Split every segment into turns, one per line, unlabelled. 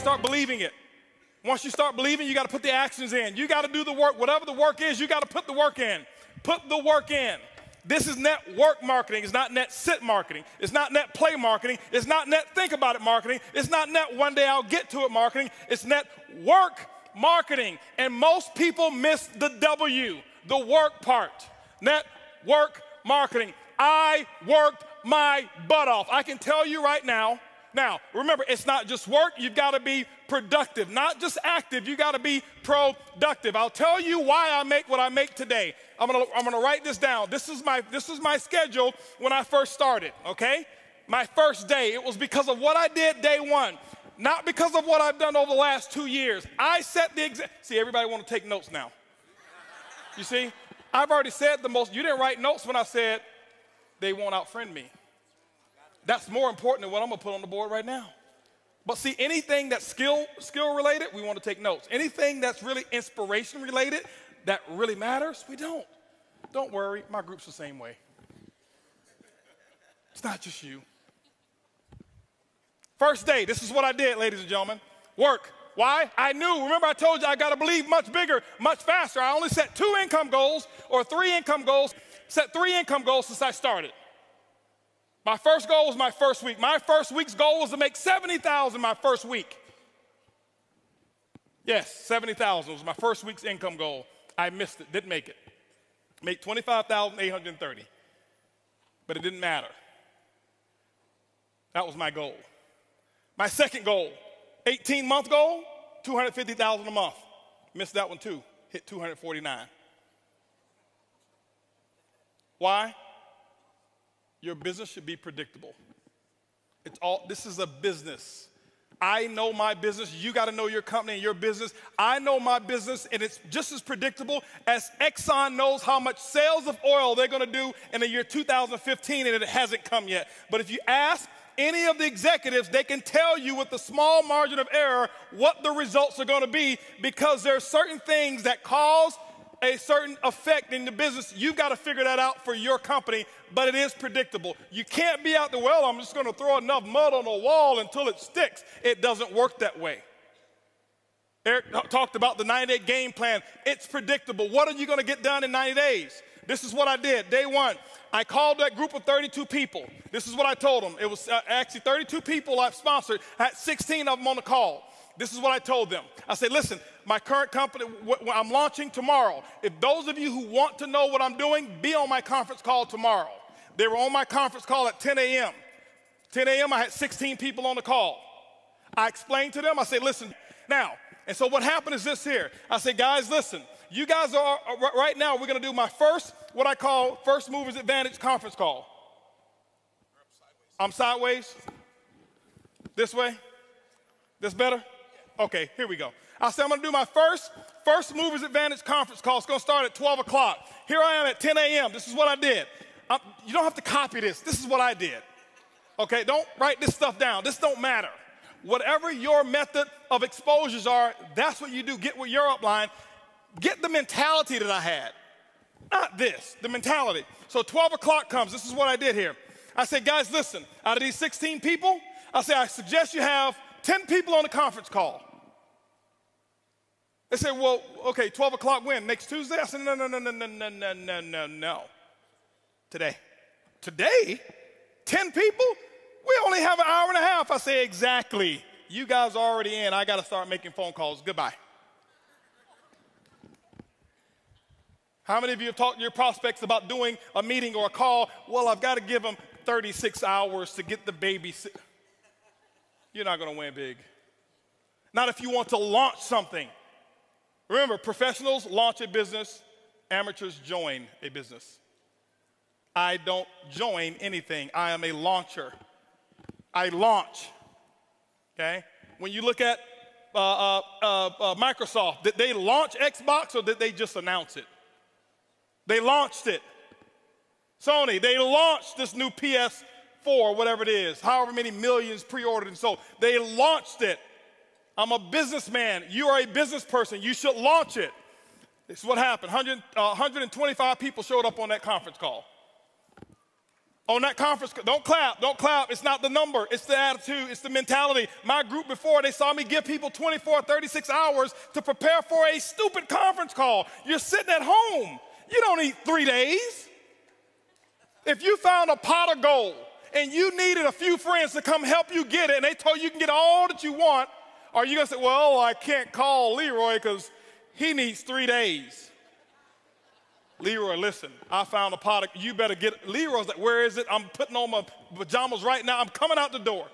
start believing it. Once you start believing, you got to put the actions in. You got to do the work. Whatever the work is, you got to put the work in. Put the work in. This is network marketing. It's not net sit marketing. It's not net play marketing. It's not net think about it marketing. It's not net one day I'll get to it marketing. It's net work marketing. And most people miss the W, the work part. Network marketing. I worked my butt off. I can tell you right now. Now, remember, it's not just work. You've got to be productive, not just active. You got to be productive. I'll tell you why I make what I make today. I'm gonna write this down. This is my schedule when I first started, okay? My first day, it was because of what I did day one, not because of what I've done over the last 2 years. I set the example. See, everybody want to take notes now. You see, I've already said the most. You didn't write notes when I said they won't outfriend me. That's more important than what I'm gonna put on the board right now. But see, anything that's skill related, we want to take notes. Anything that's really inspiration related, that really matters, we don't. Don't worry, my group's the same way. It's not just you. First day, this is what I did, ladies and gentlemen. Work. Why? I knew. Remember, I told you I got to believe much bigger, much faster. I only set 2 income goals or 3 income goals. Set 3 income goals since I started. My first goal was my first week. My first week's goal was to make $70,000 my first week. Yes, $70,000 was my first week's income goal. I missed it, didn't make it. Make $25,830, but it didn't matter. That was my goal. My second goal, 18-month goal, $250,000 a month. Missed that one too, hit $249. Why? Your business should be predictable. This is a business. I know my business. You got to know your company and your business. I know my business, and it's just as predictable as Exxon knows how much sales of oil they're going to do in the year 2015, and it hasn't come yet. But if you ask any of the executives, they can tell you with a small margin of error what the results are going to be, because there are certain things that cause a certain effect in the business. You've got to figure that out for your company, but it is predictable. You can't be out there, well, I'm just going to throw enough mud on the wall until it sticks. It doesn't work that way. Eric talked about the 90-day game plan. It's predictable. What are you going to get done in 90 days? This is what I did. Day one, I called that group of 32 people. This is what I told them. It was actually 32 people I've sponsored. I had 16 of them on the call. This is what I told them. I said, listen, my current company, I'm launching tomorrow. If those of you who want to know what I'm doing, be on my conference call tomorrow. They were on my conference call at 10 a.m. 10 a.m., I had 16 people on the call. I explained to them, I said, listen, now, and so what happened is this here. I said, guys, listen, you guys are, right now, we're going to do my first, what I call First Movers Advantage conference call. I'm sideways? This way? This better? Okay, here we go. I said I'm going to do my First Movers Advantage conference call. It's going to start at 12 o'clock. Here I am at 10 a.m. This is what I did. You don't have to copy this. This is what I did. Okay, don't write this stuff down. This don't matter. Whatever your method of exposures are, that's what you do. Get with your upline. Get the mentality that I had. Not this, the mentality. So 12 o'clock comes. This is what I did here. I said, guys, listen, out of these 16 people, I said, I suggest you have 10 people on the conference call. They said, well, okay, 12 o'clock when? Next Tuesday? I said, no. Today. Today? 10 people? We only have an hour and a half. I say, exactly. You guys are already in. I got to start making phone calls. Goodbye. How many of you have talked to your prospects about doing a meeting or a call? Well, I've got to give them 36 hours to get the baby. You're not going to win big. Not if you want to launch something. Remember, professionals launch a business. Amateurs join a business. I don't join anything. I am a launcher. I launch, okay? When you look at Microsoft, did they launch Xbox or did they just announce it? They launched it. Sony, they launched this new PS4, whatever it is, however many millions pre-ordered and sold. They launched it. I'm a businessman. You are a business person. You should launch it. This is what happened. 125 people showed up on that conference call. On that conference, don't clap, don't clap. It's not the number, it's the attitude, it's the mentality. My group before, they saw me give people 24, 36 hours to prepare for a stupid conference call. You're sitting at home. You don't need 3 days. If you found a pot of gold and you needed a few friends to come help you get it and they told you can get all that you want, are you gonna say, well, I can't call Leroy because he needs 3 days? Leroy, listen, I found a pot of, you better get, Leroy's like, where is it? I'm putting on my pajamas right now. I'm coming out the door.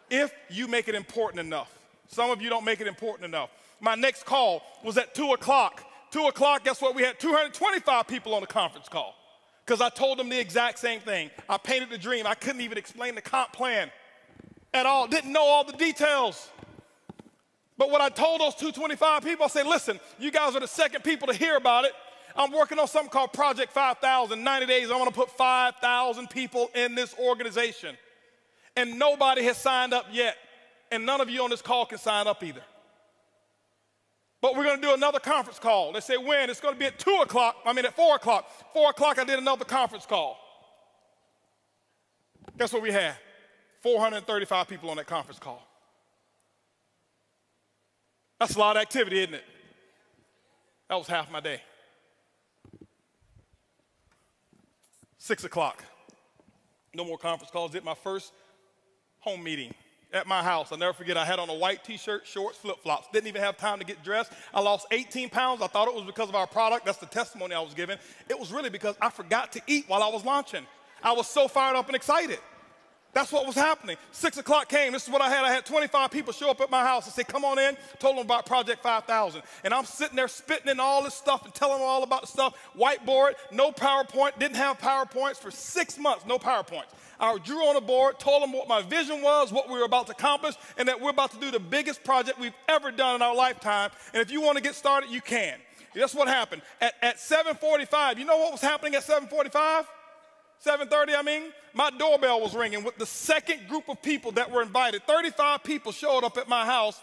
If you make it important enough. Some of you don't make it important enough. My next call was at 2 o'clock. 2 o'clock, guess what? We had 225 people on the conference call because I told them the exact same thing. I painted the dream. I couldn't even explain the comp plan at all. Didn't know all the details. But what I told those 225 people, I said, listen, you guys are the second people to hear about it. I'm working on something called Project 5,000. 90 days, I want to put 5,000 people in this organization. And nobody has signed up yet. And none of you on this call can sign up either. But we're going to do another conference call. They say when? It's going to be at 4 o'clock. 4 o'clock, I did another conference call. Guess what we had? 435 people on that conference call. That's a lot of activity, isn't it? That was half my day. 6 o'clock. No more conference calls. Did my first home meeting at my house. I'll never forget, I had on a white t-shirt, shorts, flip-flops. Didn't even have time to get dressed. I lost 18 pounds. I thought it was because of our product. That's the testimony I was given. It was really because I forgot to eat while I was launching. I was so fired up and excited. That's what was happening. 6 o'clock came. This is what I had. I had 25 people show up at my house. I said, come on in. Told them about Project 5,000. And I'm sitting there spitting in all this stuff and telling them all about the stuff. Whiteboard, no PowerPoint. Didn't have PowerPoints for 6 months. No PowerPoints. I drew on a board, told them what my vision was, what we were about to accomplish, and that we're about to do the biggest project we've ever done in our lifetime. And if you want to get started, you can. That's what happened. At 7:45, you know what was happening at 7:45? 7:30, I mean, my doorbell was ringing with the second group of people that were invited. 35 people showed up at my house.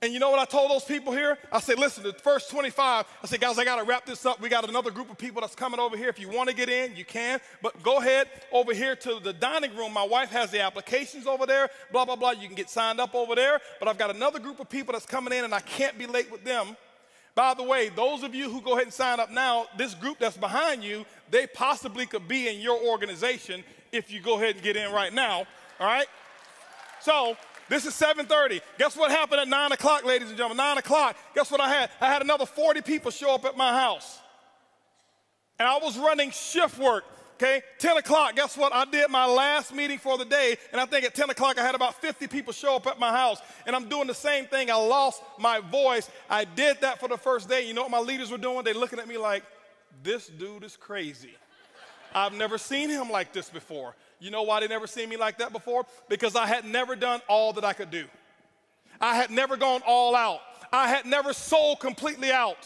And you know what I told those people here? I said, listen, the first 25, I said, guys, I got to wrap this up. We got another group of people that's coming over here. If you want to get in, you can. But go ahead over here to the dining room. My wife has the applications over there, blah, blah, blah. You can get signed up over there. But I've got another group of people that's coming in, and I can't be late with them. By the way, those of you who go ahead and sign up now, this group that's behind you, they possibly could be in your organization if you go ahead and get in right now, all right? So this is 7:30. Guess what happened at 9 o'clock, ladies and gentlemen? 9 o'clock, guess what I had? I had another 40 people show up at my house. And I was running shift work, okay? 10 o'clock, guess what? I did my last meeting for the day, and I think at 10 o'clock I had about 50 people show up at my house. And I'm doing the same thing. I lost my voice. I did that for the first day. You know what my leaders were doing? They're looking at me like, this dude is crazy. I've never seen him like this before. You know why they never seen me like that before? Because I had never done all that I could do. I had never gone all out. I had never sold completely out.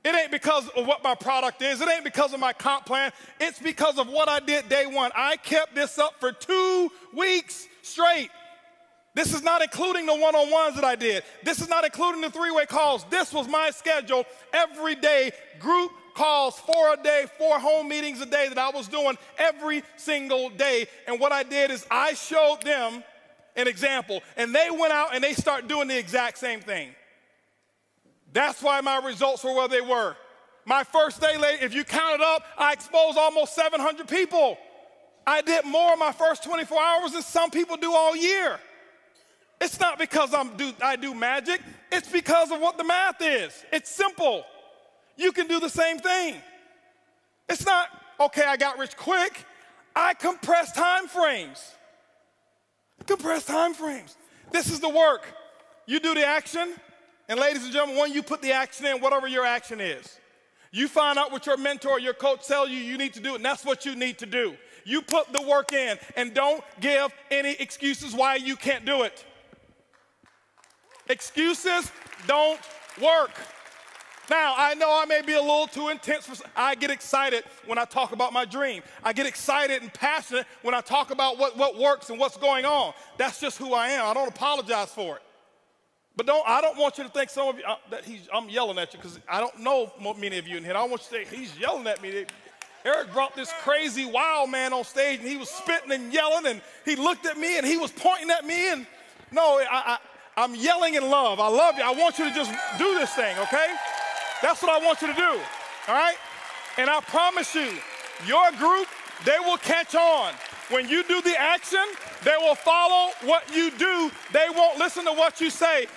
It ain't because of what my product is. It ain't because of my comp plan. It's because of what I did day one. I kept this up for 2 weeks straight. This is not including the one-on-ones that I did. This is not including the 3-way calls. This was my schedule every day, group calls, 4 a day, 4 home meetings a day that I was doing every single day. And what I did is I showed them an example, and they went out and they started doing the exact same thing. That's why my results were where they were. My first day, if you count it up, I exposed almost 700 people. I did more in my first 24 hours than some people do all year. It's not because I do magic. It's because of what the math is. It's simple. You can do the same thing. It's not, okay, I got rich quick. I compress time frames. Compress time frames. This is the work. You do the action, and ladies and gentlemen, when you put the action in, whatever your action is, you find out what your mentor, your coach tells you need to do, and that's what you need to do. You put the work in, and don't give any excuses why you can't do it. Excuses don't work. Now, I know I may be a little too intense. I get excited when I talk about my dream. I get excited and passionate when I talk about what works and what's going on. That's just who I am. I don't apologize for it. But I don't want you to think some of you, I'm yelling at you because I don't know many of you in here. I don't want you to say, he's yelling at me. Eric brought this crazy wild man on stage, and he was spitting and yelling, and he looked at me, and he was pointing at me, and no, I'm yelling in love. I love you. I want you to just do this thing, okay? That's what I want you to do, all right? And I promise you, your group, they will catch on. When you do the action, they will follow what you do. They won't listen to what you say.